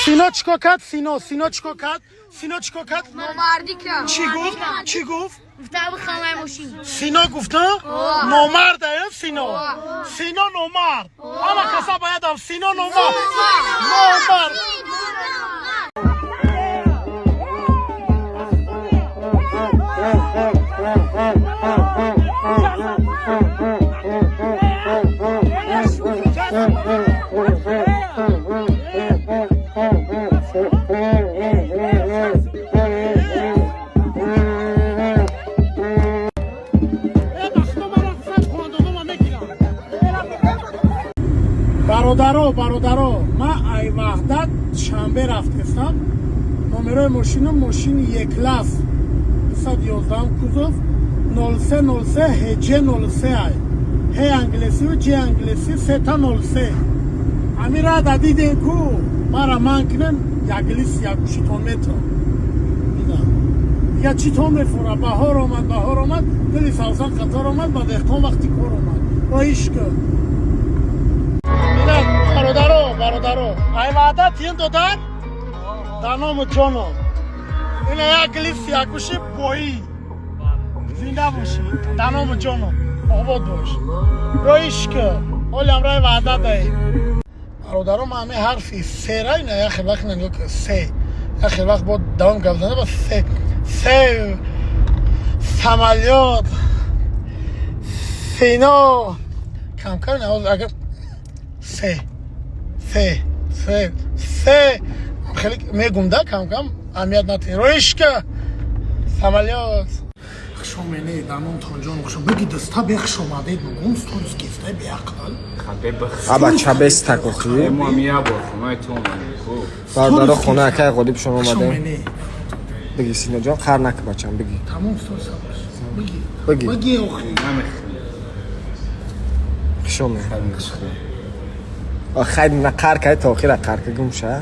سینا چیکار کرد؟ سینا چیکار کرد؟ سینا چیکار کرد؟ نامردی کرد. چی گفت؟ گفتم بخوام ماشین. سینا گفت نه؟ نامرده سینا. سینا نامرد. همه کسا باید هم سینا نامرد. نامرد. برادرو من ای وحدت شنبه رفتم نمره ماشین یک لاف 211 کوزوف 0303 هجه 03 هی انگلیسی و جی انگلیسی 303 امیره دادیدین کو مرا من کنن یگلیس یکوشی تون متر یا چی تون میفوره بهار آمد دلی سالسان قطار آمد بعد اختان وقتی کار آمد با ایشکر برادرو ای وعده تین دادن دانم جانم این یک لیس یکوشی بایی زنده باشی دانم جانم آباد باش رویش که حالی امرای وعده دهی برادرو من همه حرفی سه رای نه یخی وقت نگو که سه یخی وقت با دوام گفتنه با سه سمالیات سینا کم کار نه اگر سه خیلی میگم ده کم اهمیت نداره رویش که سمالیات خشومینه دانون تونجان خشوم بگی دستا بخش اومده بگم ستورس گیفته بیاقل ابا چابس تاکوخی ما میا بخونه تو باردارو خونه که غریب شما اومده بگی سینا جان خر نک بچم بگی تمام ستورس بگی اخی خشومه خیلی نقر که تا آخر قر که گم شه